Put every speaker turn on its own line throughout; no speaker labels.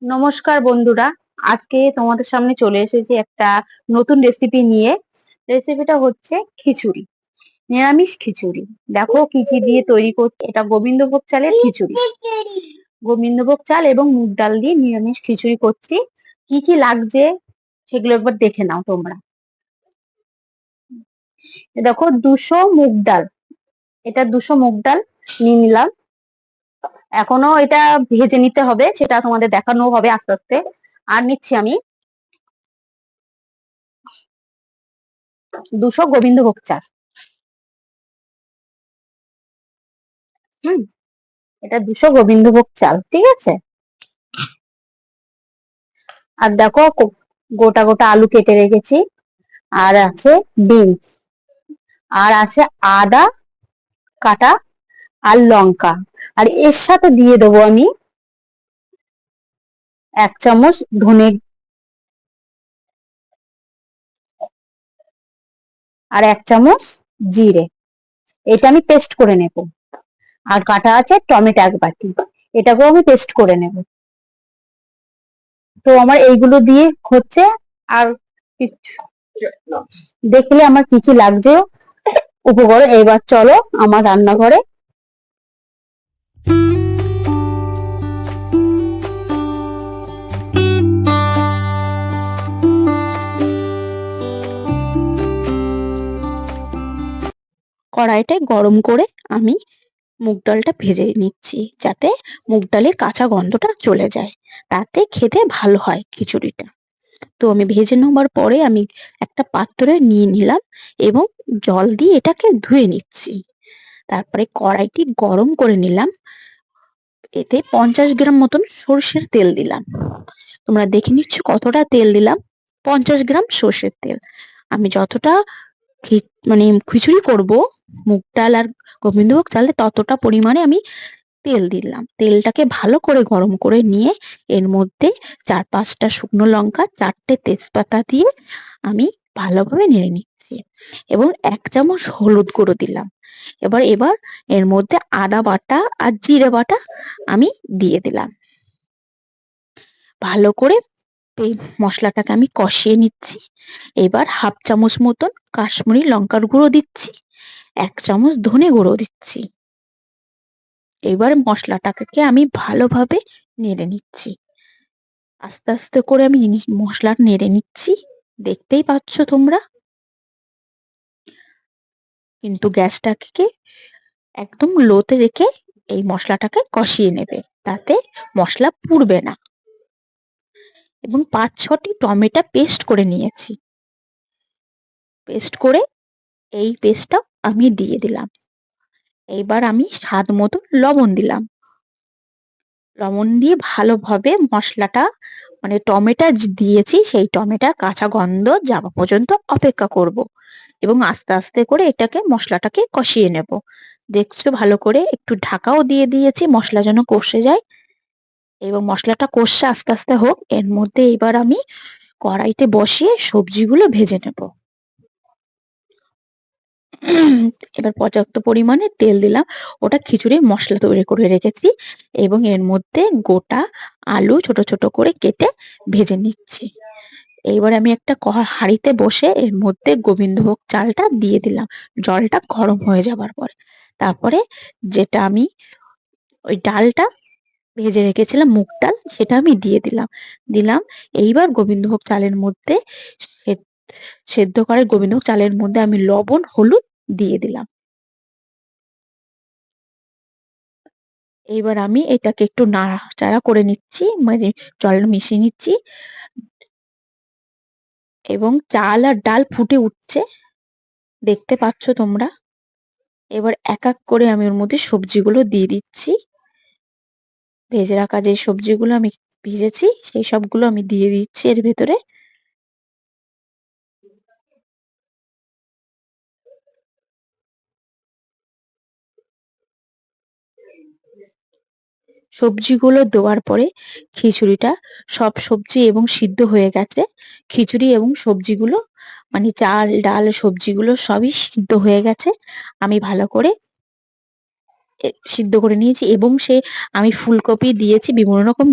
নমস্কার বন্ধুরা, আজকে তোমাদের সামনে চলে এসেছি একটা নতুন রেসিপি নিয়ে। রেসিপিটা হচ্ছে খিচুড়ি, নিরামিষ খিচুড়ি। দেখো কি কি দিয়ে তৈরি করছি। এটা গোবিন্দভোগ চালের খিচুড়ি, গোবিন্দভোগ চাল এবং মুগ ডাল দিয়ে নিরামিষ খিচুড়ি করছি। কি কি লাগছে সেগুলো একবার দেখে নাও তোমরা। দেখো 200 মুগ ডাল, এটা 200 মুগ ডাল নিয়ে নিলাম। এখনো এটা ভেজে নিতে হবে, সেটা তোমাদের দেখানো হবে আস্তে আস্তে। আর নিচ্ছি আমি 200 গোবিন্দভোগ চাল। হুম, এটা 200 গোবিন্দভোগ চাল, ঠিক আছে। আর দেখো গোটা গোটা আলু কেটে রেখেছি, আর আছে বিনস, আর আছে আদা কাটা, আর লঙ্কা। আর এর সাথে দিয়ে দেবো আমি 1 চামচ ধনে, আর 1 চামচ জিরে। এটা আমি পেস্ট করে নেব। আর কাটা আছে টমেটো 1 বাটি, এটাকেও আমি পেস্ট করে নেব। তো আমার এইগুলো দিয়ে হচ্ছে। আর কিছু দেখলে আমার কি কি লাগছে উপকরণ। এবার চলো আমার রান্নাঘরে। কড়াইটা গরম করে আমি মুগ ডালটা ভেজে নিচ্ছি, যাতে মুগ ডালের কাঁচা গন্ধটা চলে যায়, তাতে খেতে ভালো হয় খিচুড়িটা। তো আমি ভেজে নেবার পরে আমি একটা পাত্রে নিয়ে নিলাম এবং জল দিয়ে এটাকে ধুয়ে নিচ্ছি। তারপরে কড়াইটি গরম করে নিলাম, এতে 50 গ্রাম মতন সর্ষের তেল দিলাম। তোমরা দেখে নিচ্ছ কতটা তেল দিলাম। 50 গ্রাম সর্ষের তেল। আমি যতটা মানে খিচুড়ি করব মুগ ডাল আর গোবিন্দভোগ চালে, ততটা পরিমাণে আমি তেল দিলাম। তেলটাকে ভালো করে গরম করে নিয়ে এর মধ্যে 4-5টা শুকনো লঙ্কা, 4টে তেজপাতা দিয়ে আমি ভালোভাবে নেড়ে নিচ্ছি এবং 1 চামচ হলুদ গুঁড়ো দিলাম। এবার এর মধ্যে আদা বাটা আর জিরে বাটা আমি দিয়ে দিলাম। ভালো করে এই মশলাটাকে আমি কষিয়ে নিচ্ছি। এবার 1/2 চামচ মতন কাশ্মীরি লঙ্কার গুঁড়ো দিচ্ছি, 1 চামচ ধনে গুঁড়ো দিচ্ছি। এবার মশলাটাকে আমি ভালোভাবে নেড়ে নিচ্ছি। আস্তে আস্তে করে আমি মশলা নেড়ে নিচ্ছি, দেখতেই পাচ্ছ তোমরা। কিন্তু গ্যাসটাকে একদম লোতে রেখে এই মশলাটাকে কষিয়ে নেবে, তাতে মশলা পুড়বে না। এবং 5-6টি টমেটো পেস্ট করে নিয়েছি। পেস্ট করে এই পেস্টটা আমি দিয়ে দিলাম। এবার আমি স্বাদ মতো লবণ দিলাম। লবণ দিয়ে ভালোভাবে মশলাটা, মানে টমেটো দিয়েছি সেই টমেটোর কাঁচা গন্ধ যাওয়া পর্যন্ত অপেক্ষা করব এবং আস্তে আস্তে করে এটাকে মশলাটাকে কষিয়ে নেব। দেখছো ভালো করে একটু ঢাকাও দিয়ে দিয়েছি মশলা যেন কষে যায়। এবং মশলাটা কষে আস্তে আস্তে হোক, এর মধ্যে এবার আমি কড়াইতে বসিয়ে সবজিগুলো ভেজে নেব। এবার পর্যাপ্ত পরিমাণে তেল দিলাম, ওটা খিচুড়ির মশলা তৈরি করে রেখেছি এবং এর মধ্যে গোটা আলু ছোট ছোট করে কেটে ভেজে নিচ্ছি। এইবার আমি একটা হাঁড়িতে বসে এর মধ্যে গোবিন্দভোগ চালটা দিয়ে দিলাম, জলটা গরম হয়ে যাবার পরে। তারপরে যেটা আমি ওই ডালটা ভেজে রেখেছিলাম মুগ ডাল, সেটা আমি দিয়ে দিলাম। এইবার গোবিন্দভোগ চালের মধ্যে সেদ্ধ করে গোবিন্দভোগ চালের মধ্যে আমি লবণ হলুদ দিয়ে দিলাম। এইবার আমি এটাকে একটু নাড়াচাড়া করে নিচ্ছি, মানে জল মিশিয়ে নিচ্ছি এবং চাল আর ডাল ফুটে উঠছে, দেখতে পাচ্ছ তোমরা। এবার এক এক করে আমি ওর মধ্যে সবজিগুলো দিয়ে দিচ্ছি। ভেজে রাখা যে সবজিগুলো আমি ভেজেছি সেই সবগুলো আমি দিয়ে দিচ্ছি এর ভেতরে। সবজিগুলো দেওয়ার পরে খিচুড়িটা, সব সবজি এবং সিদ্ধ হয়ে গেছে। খিচুড়ি এবং সবজিগুলো, মানে চাল ডাল সবজিগুলো সবই সিদ্ধ হয়ে গেছে। আমি ভালো করে সিদ্ধ করে নিয়েছি এবং আমি ফুলকপি দিয়েছি, বিভিন্ন রকম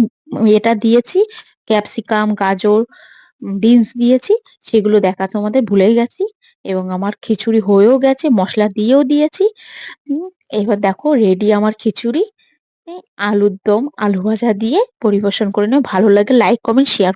এটা দিয়েছি, ক্যাপসিকাম, গাজর, বিনস দিয়েছি, সেগুলো দেখা তোমাদের ভুলেই গেছি। এবং আমার খিচুড়ি হয়েও গেছে, মশলা দিয়েও দিয়েছি। উম এবার দেখো রেডি আমার খিচুড়ি। আলুর দম, আলু ভাজা দিয়ে পরিবেশন করে নিও। ভালো লাগলে লাইক, কমেন্ট, শেয়ার